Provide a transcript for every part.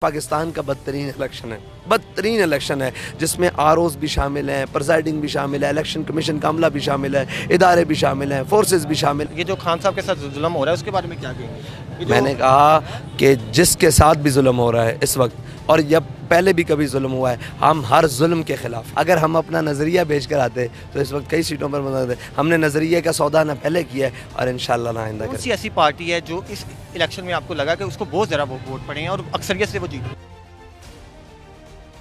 پاکستان کا بدترین الیکشن ہے جس میں آر اوز بھی شامل ہیں، پرزائڈنگ بھی شامل ہے، الیکشن کمیشن کا عملہ بھی شامل ہے، ادارے بھی شامل ہیں، فورسز بھی شامل ہیں۔ یہ جو خان صاحب کے ساتھ ظلم ہو رہا ہے اس کے بارے میں کیا کہیں گے؟ میں نے کہا کہ جس کے ساتھ بھی ظلم ہو رہا ہے اس وقت، اور جب پہلے بھی کبھی ظلم ہوا ہے، ہم ہر ظلم کے خلاف۔ اگر ہم اپنا نظریہ بیچ کر آتے تو اس وقت کئی سیٹوں پر مدد ہے۔ ہم نے نظریے کا سودا نہ پہلے کیا ہے اور انشاءاللہ نہ آئندہ کون کریں۔ سی ایسی پارٹی ہے جو اس الیکشن میں آپ کو لگا کہ اس کو بہت ذرا ووٹ پڑے ہیں اور اکثریت سے وہ جیتے؟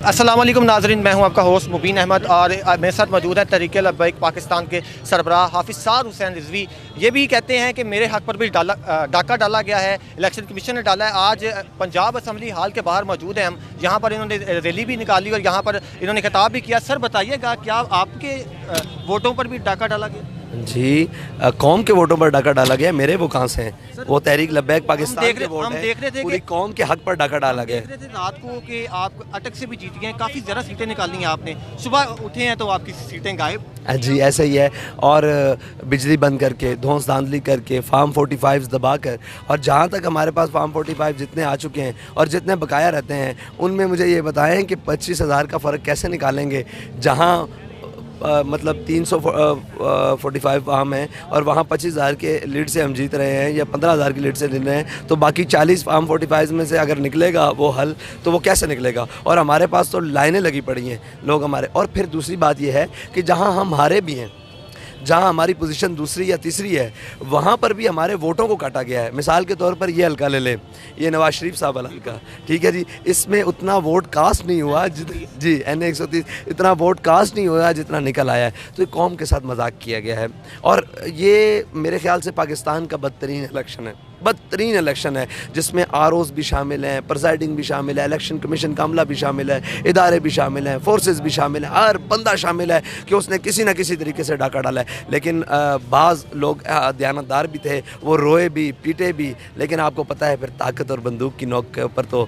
السلام علیکم ناظرین، میں ہوں آپ کا ہوسٹ مبین احمد اور میرے ساتھ موجود ہے تحریک لبیک پاکستان کے سربراہ حافظ سعد حسین رضوی۔ یہ بھی کہتے ہیں کہ میرے حق پر بھی ڈاکہ ڈالا گیا ہے، الیکشن کمیشن نے ڈالا ہے۔ آج پنجاب اسمبلی ہال کے باہر موجود ہیں ہم، یہاں پر انہوں نے ریلی بھی نکالی اور یہاں پر انہوں نے خطاب بھی کیا۔ سر بتائیے گا کیا آپ کے ووٹوں پر بھی ڈاکہ ڈالا گیا؟ جی، قوم کے ووٹوں پر ڈاکہ ڈالا گیا، میرے وہ کہاں سے ہیں؟ وہ تحریک لبیک پاکستان کے ووٹ ہیں، پوری قوم کے حق پر ڈاکہ ڈالا گیا۔ دیکھ رہے تھے رات کو کہ آپ اٹک سے بھی جیت گئے ہیں، کافی زیادہ سیٹیں نکالی ہیں آپ نے، صبح اٹھے ہیں تو آپ کی سیٹیں غائب۔ جی ایسا ہی ہے، اور بجلی بند کر کے، دھونس دھاندلی کر کے، فارم 45 دبا کر، اور جہاں تک ہمارے پاس فارم 45 جتنے آ چکے ہیں اور جتنے بقایا رہتے ہیں ان میں مجھے یہ بتائیں کہ 25,000 کا فرق کیسے نکالیں گے، جہاں مطلب 345 فارم ہیں اور وہاں 25,000 کے لیڈ سے ہم جیت رہے ہیں یا 15,000 کی لیڈ سے جیت رہے ہیں، تو باقی 40 فارم 45 میں سے اگر نکلے گا وہ حل تو وہ کیسے نکلے گا؟ اور ہمارے پاس تو لائنیں لگی پڑی ہیں لوگ ہمارے۔ اور پھر دوسری بات یہ ہے کہ جہاں ہم ہارے بھی ہیں، جہاں ہماری پوزیشن دوسری یا تیسری ہے، وہاں پر بھی ہمارے ووٹوں کو کاٹا گیا ہے۔ مثال کے طور پر یہ حلقہ لے لیں، یہ نواز شریف صاحب والا حلقہ، ٹھیک ہے جی، اس میں اتنا ووٹ کاسٹ نہیں ہوا، جی این 130 اتنا ووٹ کاسٹ نہیں ہوا جتنا نکل آیا ہے۔ تو یہ قوم کے ساتھ مذاق کیا گیا ہے، اور یہ میرے خیال سے پاکستان کا بدترین الیکشن ہے جس میں آر اوز بھی شامل ہیں، پرزائڈنگ بھی شامل ہے، الیکشن کمیشن کا عملہ بھی شامل ہے، ادارے بھی شامل ہیں، فورسز بھی شامل ہیں، ہر بندہ شامل ہے کہ اس نے کسی نہ کسی طریقے سے ڈاکہ ڈالا ہے۔ لیکن بعض لوگ دیانتدار بھی تھے، وہ روئے بھی، پیٹے بھی، لیکن آپ کو پتہ ہے پھر طاقت اور بندوق کی نوک کے اوپر تو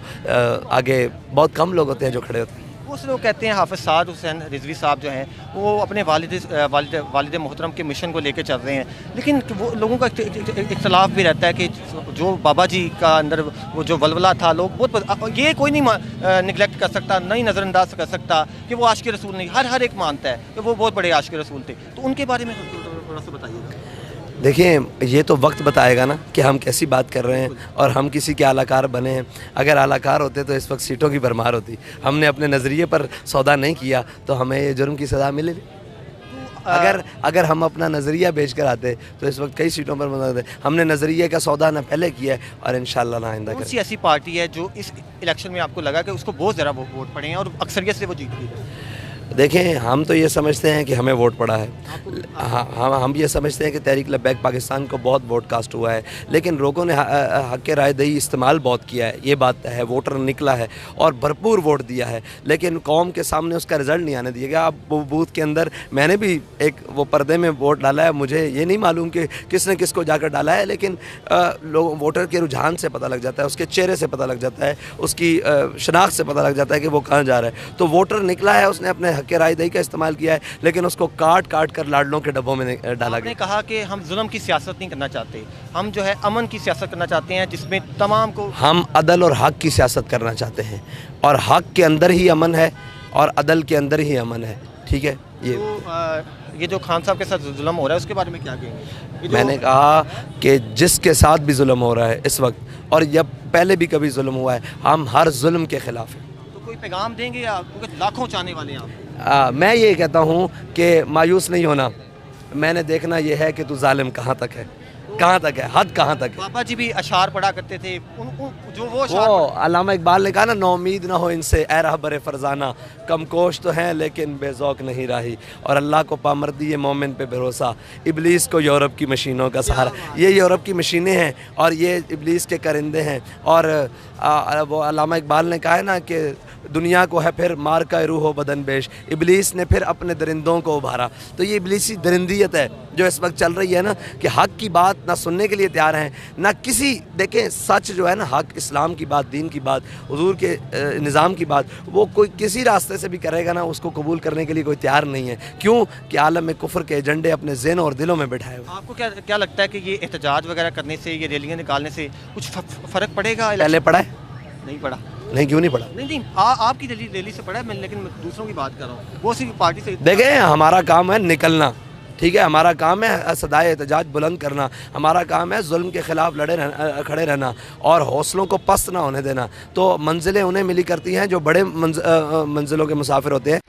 آگے بہت کم لوگ ہوتے ہیں جو کھڑے ہوتے ہیں۔ اس لوگ کہتے ہیں حافظ سعد حسین رضوی صاحب جو ہیں وہ اپنے والد محترم کے مشن کو لے کے چل رہے ہیں، لیکن وہ لوگوں کا اختلاف بھی رہتا ہے کہ جو بابا جی کا اندر وہ جو ولولہ تھا، لوگ بہت یہ کوئی نہیں نگلیکٹ کر سکتا، نہیں نظر انداز کر سکتا کہ وہ عاشق رسول نہیں، ہر ایک مانتا ہے کہ وہ بہت بڑے عاشق رسول تھے، تو ان کے بارے میں تھوڑا سا بتائیے گا۔ دیکھیں، یہ تو وقت بتائے گا نا کہ ہم کیسی بات کر رہے ہیں اور ہم کسی کے اعلی کار بنے ہیں۔ اگر اعلی کار ہوتے تو اس وقت سیٹوں کی بھرمار ہوتی۔ ہم نے اپنے نظریے پر سودا نہیں کیا تو ہمیں یہ جرم کی سزا ملے۔ اگر ہم اپنا نظریہ بیچ کر آتے تو اس وقت کئی سیٹوں پر مدد ہے۔ ہم نے نظریے کا سودا نہ پہلے کیا ہے اور انشاءاللہ نہ آئندہ کریں۔ کون سی ایسی پارٹی ہے جو اس الیکشن میں آپ کو لگا کہ اس کو بہت ذرا ووٹ پڑے ہیں اور اکثریت سے وہ جیت گئی؟ دیکھیں، ہم تو یہ سمجھتے ہیں کہ ہمیں ووٹ پڑا ہے، ہم یہ سمجھتے ہیں کہ تحریک لبیک پاکستان کو بہت ووٹ کاسٹ ہوا ہے، لیکن لوگوں نے حق رائے دہی استعمال بہت کیا ہے، یہ بات ہے، ووٹر نکلا ہے اور بھرپور ووٹ دیا ہے، لیکن قوم کے سامنے اس کا رزلٹ نہیں آنے دیا گیا۔ اب وہ بوتھ کے اندر میں نے بھی ایک وہ پردے میں ووٹ ڈالا ہے، مجھے یہ نہیں معلوم کہ کس نے کس کو جا کر ڈالا ہے، لیکن ووٹر کے رجحان سے پتہ لگ جاتا ہے، اس کے چہرے سے پتہ لگ جاتا ہے، اس کی شناخت سے پتہ لگ جاتا ہے کہ وہ کہاں جا رہا ہے۔ تو ووٹر نکلا ہے، اس نے اپنے حق رائے دہی کا استعمال کیا ہے، لیکن اس کو کاٹ کر لاڈلوں کے ڈبوں میں ڈالا گیا۔ آپ نے کہا کہ ہم ظلم کی سیاست نہیں کرنا چاہتے، ہم جو ہے امن کی سیاست کرنا چاہتے ہیں جس میں تمام کو، ہم عدل اور حق کی سیاست کرنا چاہتے ہیں، اور حق کے اندر ہی امن ہے اور عدل کے اندر ہی امن ہے، ٹھیک ہے۔ یہ جو خان صاحب کے ساتھ ظلم ہو رہا ہے اس کے بارے میں کیا کہیں گے؟ میں نے کہا کہ جس کے ساتھ بھی ظلم ہو رہا ہے اس وقت، اور جب پہلے بھی کبھی ظلم ہوا ہے، ہم ہر ظلم کے خلاف ہیں۔ تو کوئی پیغام دیں گے یا کیونکہ لاکھوں چاہنے والے ہیں آپ؟ میں یہ کہتا ہوں کہ مایوس نہیں ہونا، میں نے دیکھنا یہ ہے کہ تو ظالم کہاں تک ہے، حد کہاں تک ہے۔ بابا جی بھی اشعار پڑھا کرتے تھے، وہ علامہ اقبال نے کہا نا، نو امید نہ ہو ان سے اے رہبر فرزانہ، کم کوش تو ہیں لیکن بے ذوق نہیں راہی، اور اللہ کو پامردی مومن پہ بھروسہ، ابلیس کو یورپ کی مشینوں کا سہارا۔ یہ یورپ کی مشینیں ہیں اور یہ ابلیس کے کرندے ہیں، اور وہ علامہ اقبال نے کہا ہے نا کہ دنیا کو ہے پھر مار کا روح و بدن بیش، ابلیس نے پھر اپنے درندوں کو ابھارا۔ تو یہ ابلیسی درندیت ہے جو اس وقت چل رہی ہے نا، کہ حق کی بات نہ سننے کے لیے تیار ہیں، نہ کسی، دیکھیں سچ جو ہے نا، حق، اسلام کی بات، دین کی بات، حضور کے نظام کی بات، وہ کوئی کسی راستے سے بھی کرے گا نا، اس کو قبول کرنے کے لیے کوئی تیار نہیں ہے۔ کیوں کہ عالم میں کفر کے ایجنڈے اپنے ذہنوں اور دلوں میں بٹھائے ہوئے۔ آپ کو کیا لگتا ہے کہ یہ احتجاج وغیرہ کرنے سے، یہ ریلیاں نکالنے سے کچھ فرق پڑے گا؟ پہلے پڑا ہے؟ نہیں پڑا۔ نہیں کیوں نہیں پڑھا؟ نہیں آپ کی دہلی سے پڑھا ہے میں، لیکن میں دوسروں کی بات کر رہا ہوں، وہ صرف پارٹی سے دیکھیں ہمارا کام ہے نکلنا، ٹھیک ہے، ہمارا کام ہے صدائے احتجاج بلند کرنا، ہمارا کام ہے ظلم کے خلاف کھڑے رہنا اور حوصلوں کو پست نہ ہونے دینا. تو منزلیں انہیں ملی کرتی ہیں جو بڑے منزلوں کے مسافر ہوتے ہیں.